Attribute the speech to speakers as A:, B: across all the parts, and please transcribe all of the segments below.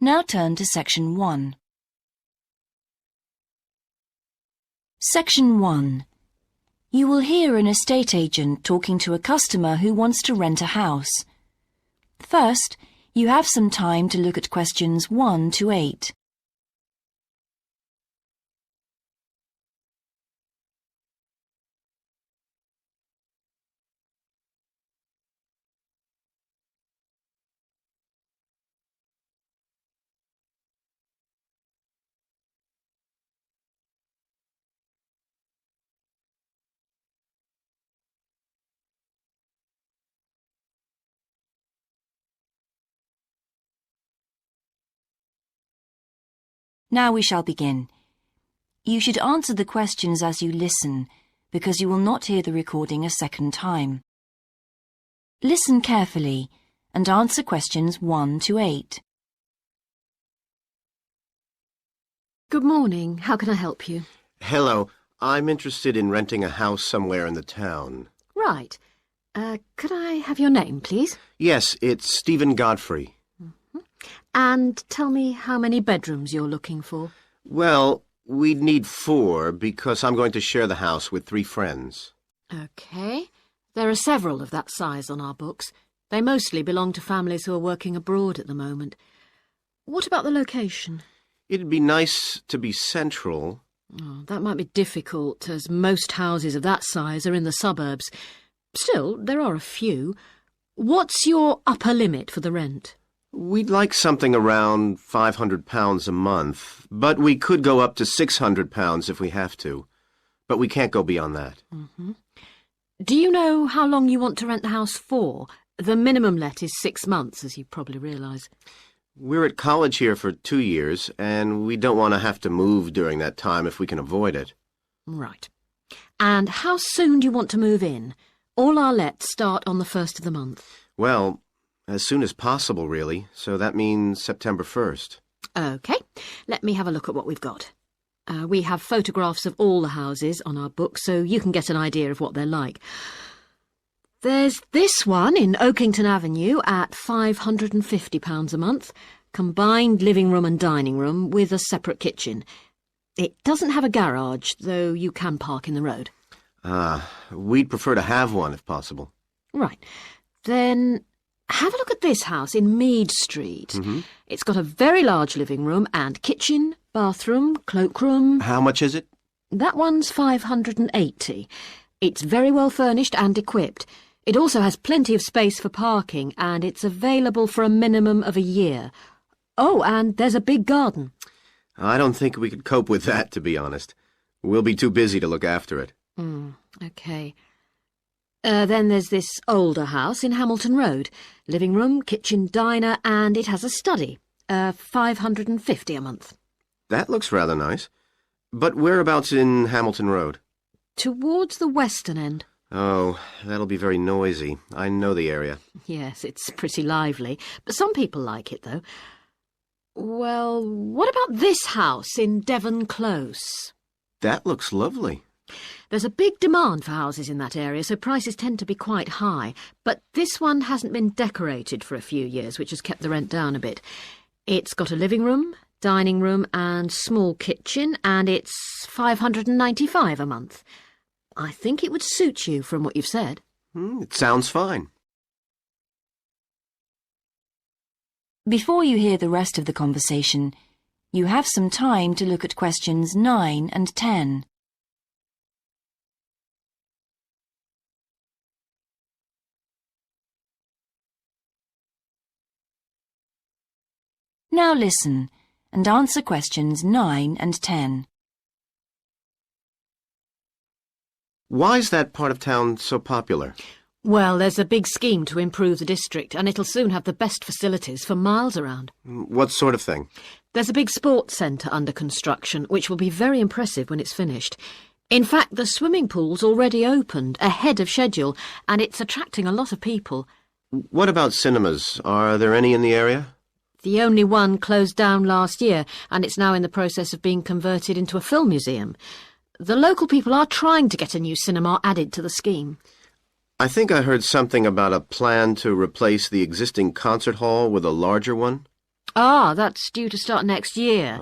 A: Now turn to Section 1. Section 1. You will hear an estate agent talking to a customer who wants to rent a house. First, you have some time to look at questions 1 to 8. Now we shall begin. You should answer the questions as you listen, because you will not hear the recording a second time. Listen carefully and answer questions 1 to 8.
B: Good morning. How can I help you?
C: Hello. I'm interested in renting a house somewhere in the town.
B: Right. Could I have your name, please?
C: Yes, it's Stephen Godfrey.
B: And tell me how many bedrooms you're looking for.
C: Well, we'd need 4 because I'm going to share the house with 3 friends.
B: OK. There are several of that size on our books. They mostly belong to families who are working abroad at the moment. What about the location?
C: It'd be nice to be central.
B: Oh, that might be difficult, as most houses of that size are in the suburbs. Still, there are a few. What's your upper limit for the rent?
C: We'd like something around £500 a month, but we could go up to £600 if we have to. But we can't go beyond that.
B: Do you know how long you want to rent the house for? The minimum let is 6 months, as you probably realise.
C: We're at college here for 2 years, and we don't want to have to move during that time if we can avoid it.
B: Right. And how soon do you want to move in? All our lets start on the 1st of the month.
C: Well, as soon as possible, really, so that means September 1st.
B: OK, let me have a look at what we've got. We have photographs of all the houses on our book, so you can get an idea of what they're like. There's this one in Oakington Avenue at £550 a month, combined living room and dining room with a separate kitchen. It doesn't have a garage, though you can park in the road.
C: We'd prefer to have one if possible.
B: Right. Then have a look at this house in Mead Street. It's got a very large living room and kitchen, bathroom, cloakroom.
C: How much is it?
B: That one's £580. It's very well furnished and equipped. It also has plenty of space for parking, and it's available for a minimum of a year. Oh, and there's a big garden.
C: I don't think we could cope with that, to be honest. We'll be too busy to look after it.
B: OK. Then there's this older house in Hamilton Road. Living room, kitchen, diner, and it has a study. £550 a month.
C: That looks rather nice. But whereabouts in Hamilton Road?
B: Towards the western end.
C: Oh, that'll be very noisy. I know the area.
B: Yes, it's pretty lively. But some people like it, though. Well, what about this house in Devon Close?
C: That looks lovely.
B: There's a big demand for houses in that area, so prices tend to be quite high. But this one hasn't been decorated for a few years, which has kept the rent down a bit. It's got a living room, dining room and small kitchen, and it's £595 a month. I think it would suit you from what you've said.
C: It sounds fine.
A: Before you hear the rest of the conversation, you have some time to look at questions 9 and 10. Now listen and answer questions 9 and 10.
C: Why's that part of town so popular?
B: Well, there's a big scheme to improve the district, and it'll soon have the best facilities for miles around.
C: What sort of thing?
B: There's a big sports centre under construction, which will be very impressive when it's finished. In fact, the swimming pool's already opened, ahead of schedule, and it's attracting a lot of people.
C: What about cinemas? Are there any in the area?
B: The only one closed down last year, and it's now in the process of being converted into a film museum. The local people are trying to get a new cinema added to the scheme.
C: I think I heard something about a plan to replace the existing concert hall with a larger one.
B: Ah, that's due to start next year.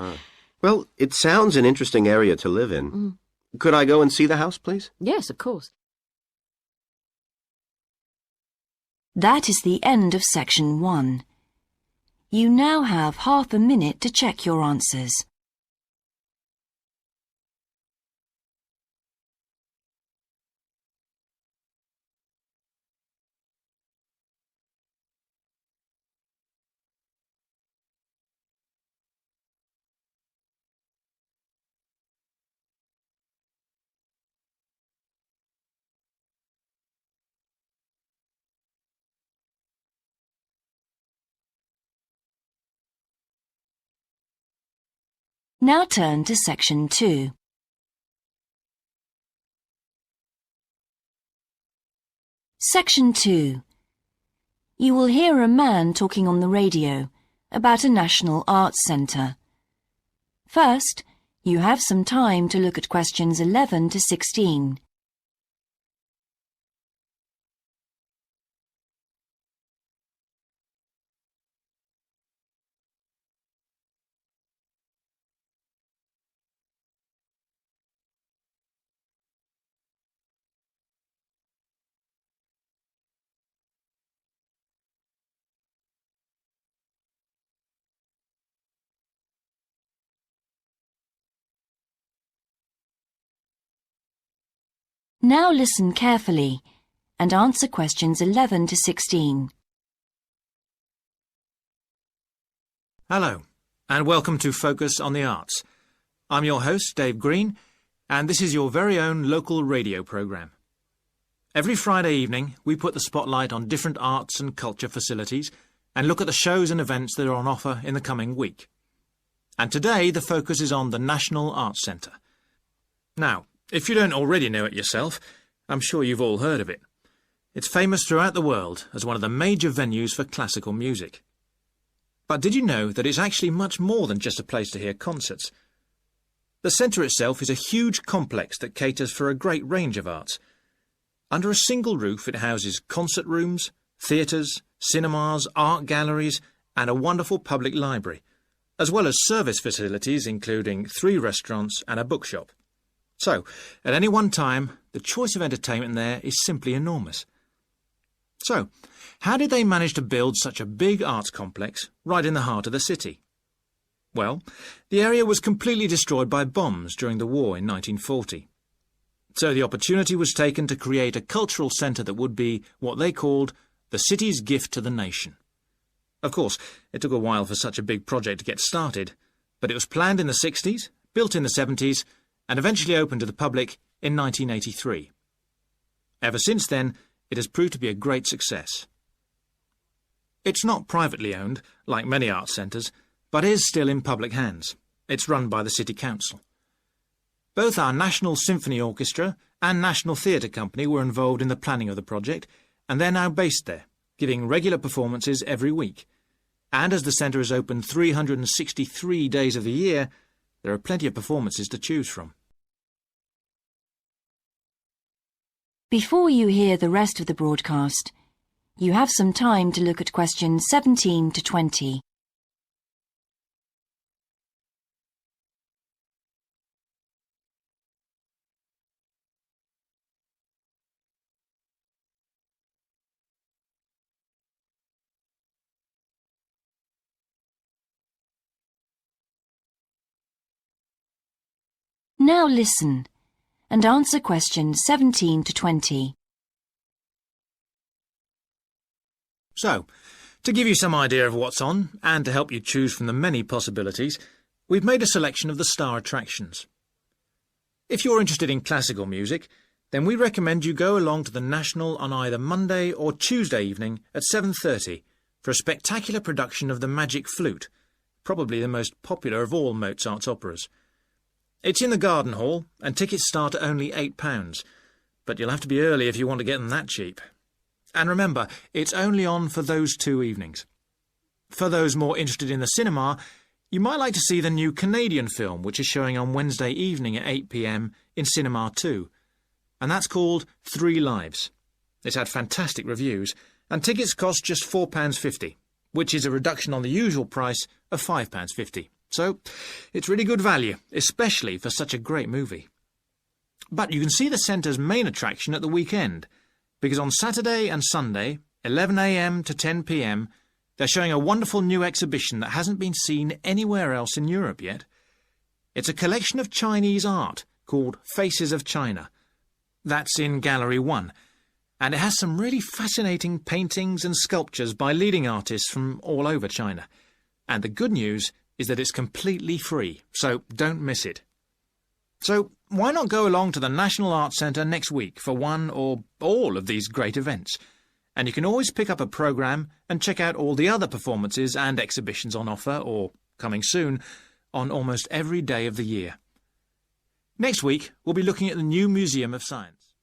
C: Well, it sounds an interesting area to live in. Could I go and see the house, please?
B: Yes, of course.
A: That is the end of section 1. You now have half a minute to check your answers. Now turn to section 2. Section 2. You will hear a man talking on the radio about a national arts centre. First, you have some time to look at questions 11 to 16. Now listen carefully and answer questions 11 to 16.
D: Hello, and welcome to Focus on the Arts. I'm your host, Dave Green, and this is your very own local radio programme. Every Friday evening, we put the spotlight on different arts and culture facilities and look at the shows and events that are on offer in the coming week. And today, the focus is on the National Arts Centre. Now, if you don't already know it yourself, I'm sure you've all heard of it. It's famous throughout the world as one of the major venues for classical music. But did you know that it's actually much more than just a place to hear concerts? The centre itself is a huge complex that caters for a great range of arts. Under a single roof it houses concert rooms, theatres, cinemas, art galleries and a wonderful public library, as well as service facilities including 3 restaurants and a bookshop. So, at any one time, the choice of entertainment there is simply enormous. So, how did they manage to build such a big arts complex right in the heart of the city? Well, the area was completely destroyed by bombs during the war in 1940. So the opportunity was taken to create a cultural centre that would be what they called the city's gift to the nation. Of course, it took a while for such a big project to get started, but it was planned in the 60s, built in the 70s, and eventually opened to the public in 1983. Ever since then, it has proved to be a great success. It's not privately owned, like many arts centres, but is still in public hands. It's run by the City Council. Both our National Symphony Orchestra and National Theatre Company were involved in the planning of the project, and they're now based there, giving regular performances every week. And as the centre is open 363 days of the year, there are plenty of performances to choose from.
A: Before you hear the rest of the broadcast, you have some time to look at questions 17 to 20. Now listen and answer questions 17 to 20.
D: So, to give you some idea of what's on, and to help you choose from the many possibilities, we've made a selection of the star attractions. If you're interested in classical music, then we recommend you go along to the National on either Monday or Tuesday evening at 7:30 for a spectacular production of The Magic Flute, probably the most popular of all Mozart's operas. It's in the Garden Hall, and tickets start at only £8, but you'll have to be early if you want to get them that cheap. And remember, it's only on for those 2 evenings. For those more interested in the cinema, you might like to see the new Canadian film, which is showing on Wednesday evening at 8 p.m. in Cinema 2, and that's called 3 Lives. It's had fantastic reviews, and tickets cost just £4.50, which is a reduction on the usual price of £5.50. So it's really good value, especially for such a great movie. But you can see the centre's main attraction at the weekend, because on Saturday and Sunday, 11 a.m. to 10 p.m, they're showing a wonderful new exhibition that hasn't been seen anywhere else in Europe yet. It's a collection of Chinese art called Faces of China. That's in Gallery 1, and it has some really fascinating paintings and sculptures by leading artists from all over China. And the good news is that it's completely free, so don't miss it. So why not go along to the National Arts Centre next week for one or all of these great events? And you can always pick up a programme and check out all the other performances and exhibitions on offer, or coming soon, on almost every day of the year. Next week, we'll be looking at the new Museum of Science.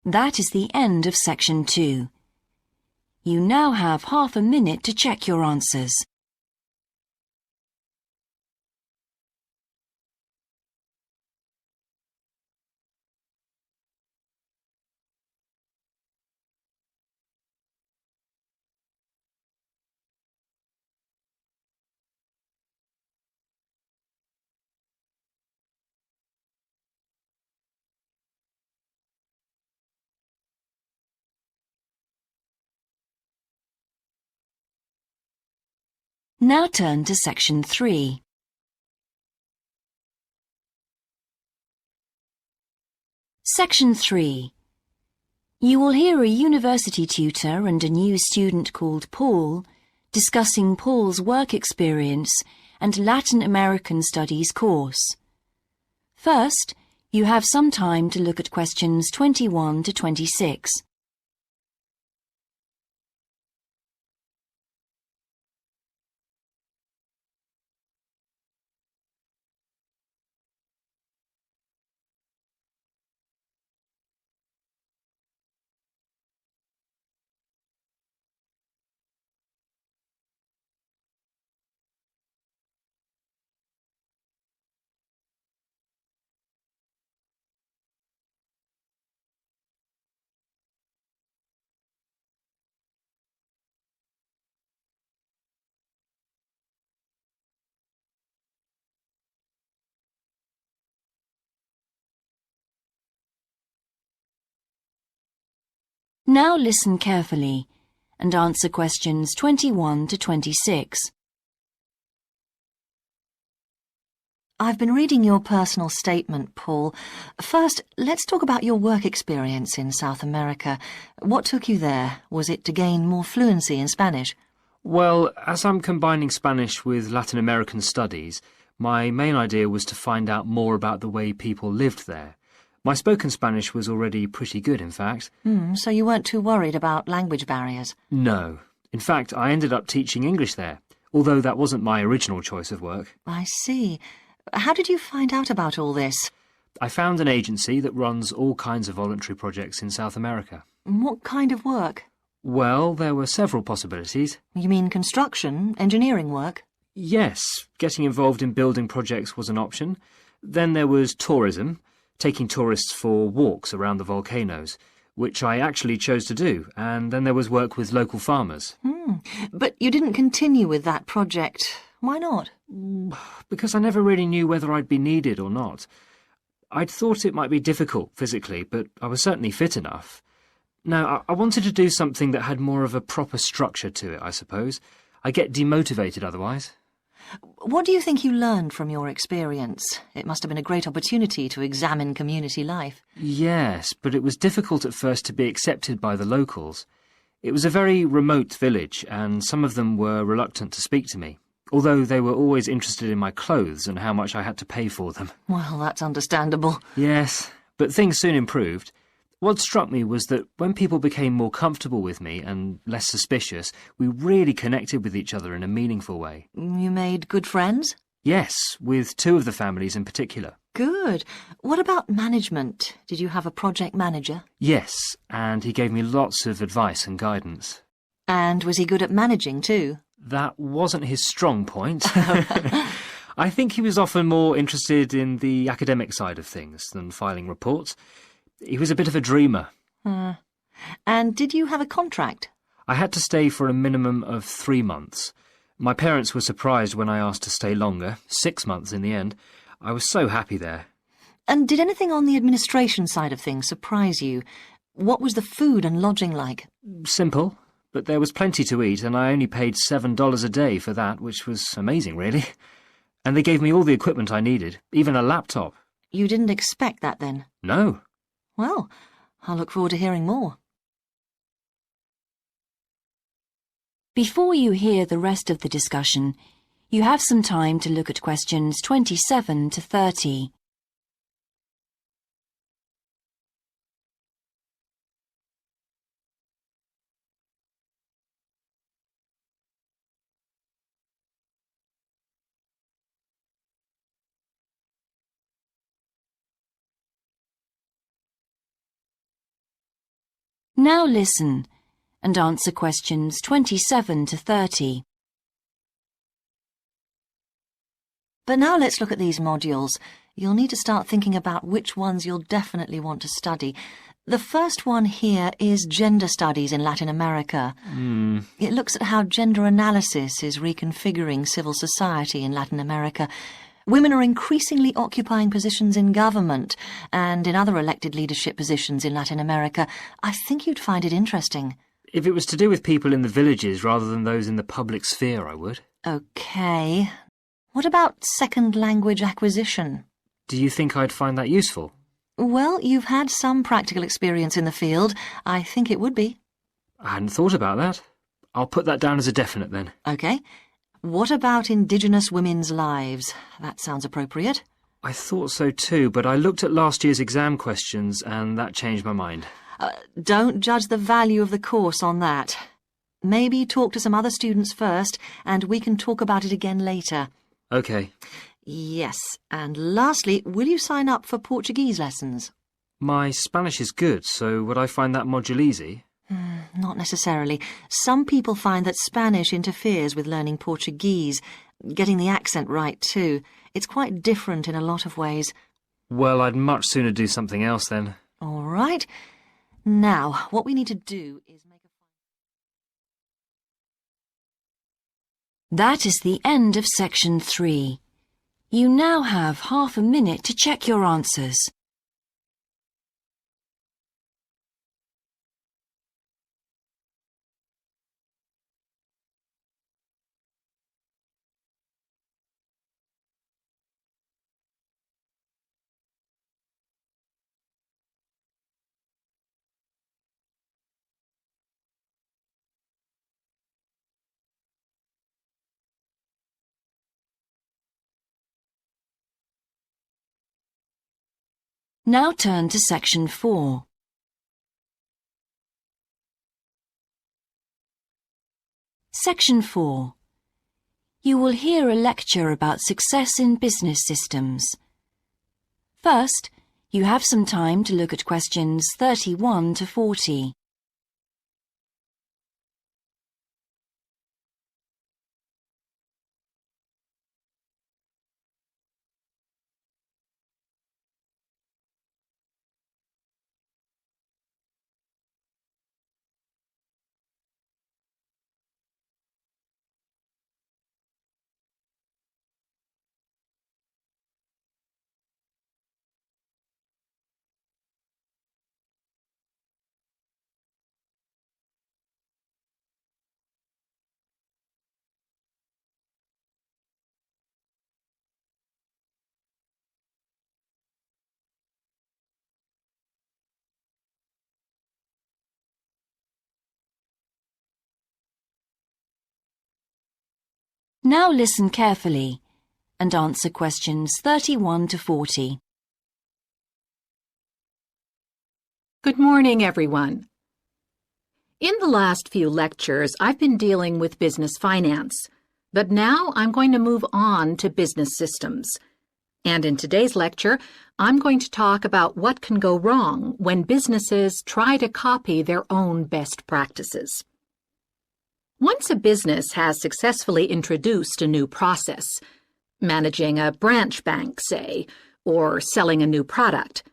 A: That is the end of section 2. You now have half a minute to check your answers. Now turn to section 3. Section 3. You will hear a university tutor and a new student called Paul discussing Paul's work experience and Latin American Studies course. First, you have some time to look at questions 21 to 26. Now listen carefully and answer questions 21 to 26.
E: I've been reading your personal statement, Paul. First, let's talk about your work experience in South America. What took you there? Was it to gain more fluency in Spanish?
F: Well, as I'm combining Spanish with Latin American studies, my main idea was to find out more about the way people lived there. My spoken Spanish was already pretty good, in fact.
E: So you weren't too worried about language barriers?
F: No. In fact, I ended up teaching English there, although that wasn't my original choice of work.
E: I see. How did you find out about all this?
F: I found an agency that runs all kinds of voluntary projects in South America.
E: What kind of work?
F: Well, there were several possibilities.
E: You mean construction, engineering work?
F: Yes, getting involved in building projects was an option. Then there was tourism, taking tourists for walks around the volcanoes, which I actually chose to do, and then there was work with local farmers.
E: But you didn't continue with that project. Why not?
F: Because I never really knew whether I'd be needed or not. I'd thought it might be difficult physically, but I was certainly fit enough. Now, I wanted to do something that had more of a proper structure to it, I suppose. I get demotivated otherwise.
E: What do you think you learned from your experience? It must have been a great opportunity to examine community life.
F: Yes, but it was difficult at first to be accepted by the locals. It was a very remote village, and some of them were reluctant to speak to me, although they were always interested in my clothes and how much I had to pay for them.
E: Well, that's understandable.
F: Yes, but things soon improved. What struck me was that when people became more comfortable with me and less suspicious, we really connected with each other in a meaningful way.
E: You made good friends?
F: Yes, with two of the families in particular.
E: Good. What about management? Did you have a project manager?
F: Yes, and he gave me lots of advice and guidance.
E: And was he good at managing too?
F: That wasn't his strong point. I think he was often more interested in the academic side of things than filing reports. He was a bit of a dreamer.
E: And did you have a contract?
F: I had to stay for a minimum of 3 months. My parents were surprised when I asked to stay longer, 6 months in the end. I was so happy there.
E: And did anything on the administration side of things surprise you? What was the food and lodging like?
F: Simple, but there was plenty to eat, and I only paid $7 a day for that, which was amazing, really. And they gave me all the equipment I needed, even a laptop.
E: You didn't expect that then?
F: No.
E: Well, I'll look forward to hearing more.
A: Before you hear the rest of the discussion, you have some time to look at questions 27 to 30. Now listen and answer questions 27 to 30.
E: But now let's look at these modules. You'll need to start thinking about which ones you'll definitely want to study. The first one here is Gender Studies in Latin America. It looks at how gender analysis is reconfiguring civil society in Latin America. Women are increasingly occupying positions in government and in other elected leadership positions in Latin America. I think you'd find it interesting.
F: If it was to do with people in the villages rather than those in the public sphere, I would.
E: OK. What about second language acquisition?
F: Do you think I'd find that useful?
E: Well, you've had some practical experience in the field. I think it would be.
F: I hadn't thought about that. I'll put that down as a definite then.
E: OK. What about Indigenous women's lives? That sounds appropriate.
F: I thought so too, but I looked at last year's exam questions and that changed my mind.
E: Don't judge the value of the course on that. Maybe talk to some other students first, and we can talk about it again later.
F: OK.
E: Yes, and lastly, will you sign up for Portuguese lessons?
F: My Spanish is good, so would I find that module easy?
E: Not necessarily. Some people find that Spanish interferes with learning Portuguese, getting the accent right too. It's quite different in a lot of ways.
F: Well, I'd much sooner do something else then.
E: All right. Now, what we need to do is make a...
A: That is the end of section 3. You now have half a minute to check your answers. Now turn to section 4. Section 4. You will hear a lecture about success in business systems. First, you have some time to look at questions 31 to 40. Now listen carefully and answer questions 31 to 40.
G: Good morning, everyone. In the last few lectures, I've been dealing with business finance, but now I'm going to move on to business systems. And in today's lecture, I'm going to talk about what can go wrong when businesses try to copy their own best practices. Once a business has successfully introduced a new process, managing a branch bank, say, or selling a new product,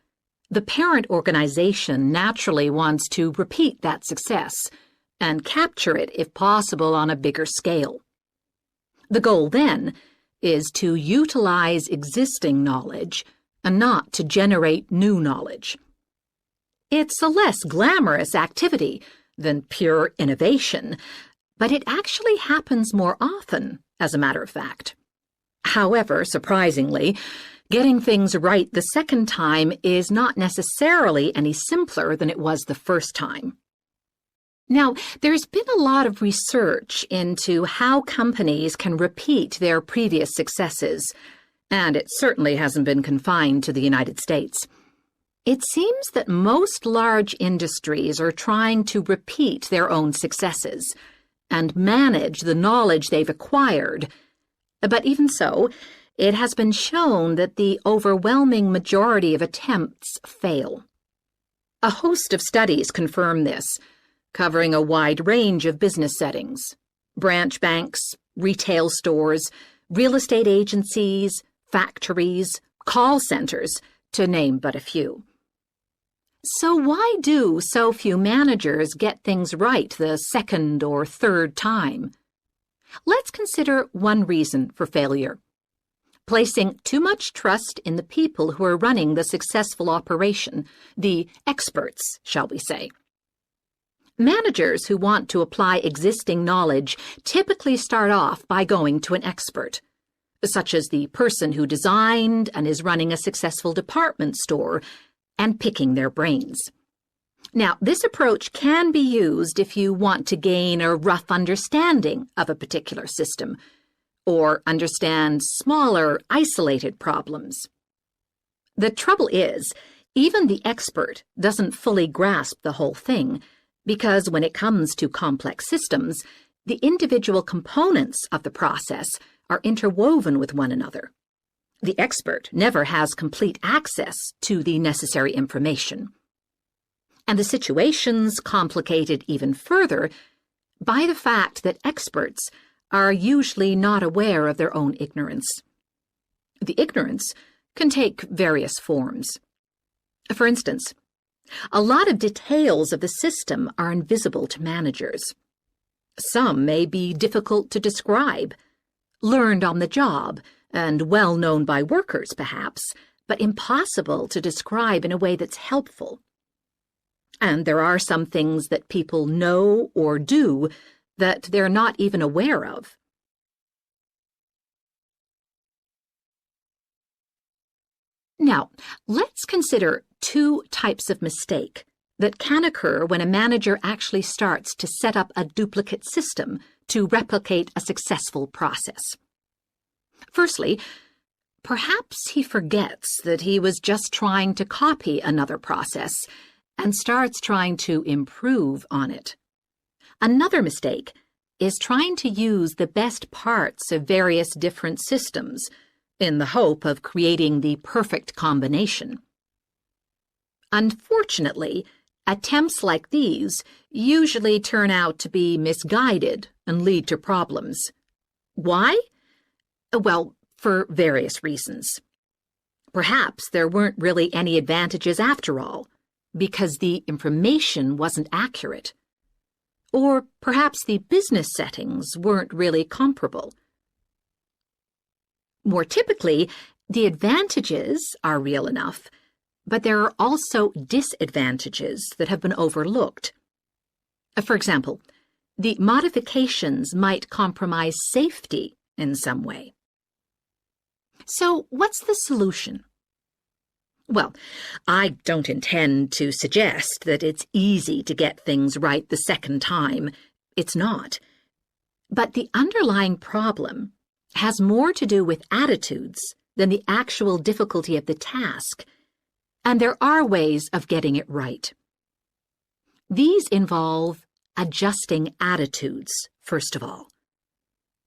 G: The parent organization naturally wants to repeat that success and capture it, if possible, on a bigger scale. The goal, then, is to utilize existing knowledge and not to generate new knowledge. It's a less glamorous activity than pure innovation, but it actually happens more often, as a matter of fact. However, surprisingly, getting things right the second time is not necessarily any simpler than it was the first time. Now, there's been a lot of research into how companies can repeat their previous successes, and it certainly hasn't been confined to the United States. It seems that most large industries are trying to repeat their own successes and manage the knowledge they've acquired. But even so, it has been shown that the overwhelming majority of attempts fail. A host of studies confirm this, covering a wide range of business settings: branch banks, retail stores, real estate agencies, factories, call centers, to name but a few. So why do so few managers get things right the second or third time? Let's consider one reason for failure: placing too much trust in the people who are running the successful operation, the experts, shall we say. Managers who want to apply existing knowledge typically start off by going to an expert, such as the person who designed and is running a successful department store, and picking their brains. Now, this approach can be used if you want to gain a rough understanding of a particular system, or understand smaller, isolated problems. The trouble is, even the expert doesn't fully grasp the whole thing, because when it comes to complex systems, the individual components of the process are interwoven with one another. The expert never has complete access to the necessary information. And the situation's complicated even further by the fact that experts are usually not aware of their own ignorance. The ignorance can take various forms. For instance, a lot of details of the system are invisible to managers. Some may be difficult to describe, learned on the job, and well known by workers, perhaps, but impossible to describe in a way that's helpful. And there are some things that people know or do that they're not even aware of. Now, let's consider two types of mistake that can occur when a manager actually starts to set up a duplicate system to replicate a successful process. Firstly, perhaps he forgets that he was just trying to copy another process and starts trying to improve on it. Another mistake is trying to use the best parts of various different systems in the hope of creating the perfect combination. Unfortunately, attempts like these usually turn out to be misguided and lead to problems. Why? Well, for various reasons. Perhaps there weren't really any advantages after all, because the information wasn't accurate. Or perhaps the business settings weren't really comparable. More typically, the advantages are real enough, but there are also disadvantages that have been overlooked. For example, the modifications might compromise safety in some way. So, what's the solution? Well, I don't intend to suggest that it's easy to get things right the second time. It's not. But the underlying problem has more to do with attitudes than the actual difficulty of the task, and there are ways of getting it right. These involve adjusting attitudes, first of all.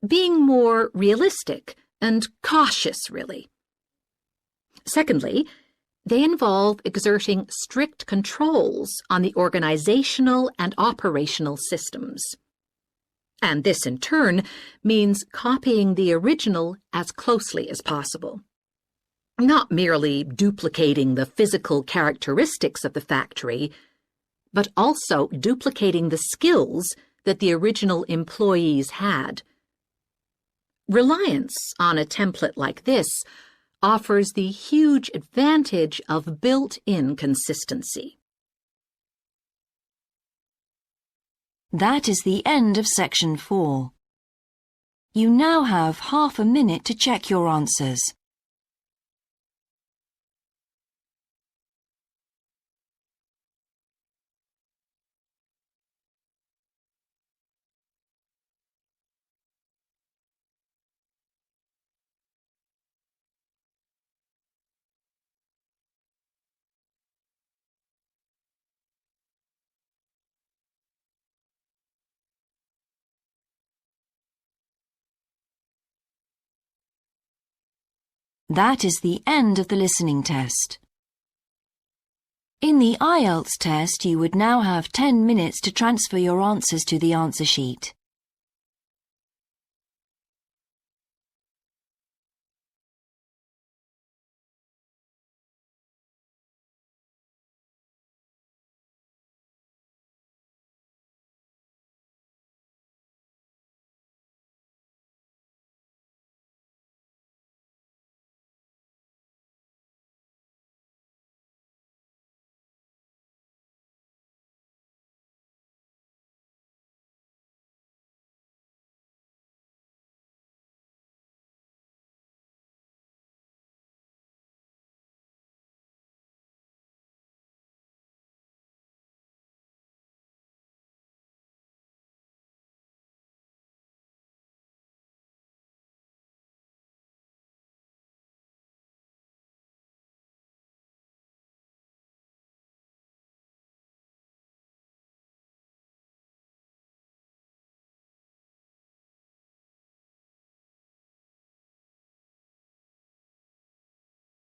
G: Being more realistic and cautious, really. Secondly, they involve exerting strict controls on the organizational and operational systems. And this, in turn, means copying the original as closely as possible. not merely duplicating the physical characteristics of the factory, but also duplicating the skills that the original employees had. Reliance on a template like this offers the huge advantage of built-in consistency.
A: That is the end of section 4. You now have half a minute to check your answers. That is the end of the listening test. In the IELTS test, you would now have 10 minutes to transfer your answers to the answer sheet.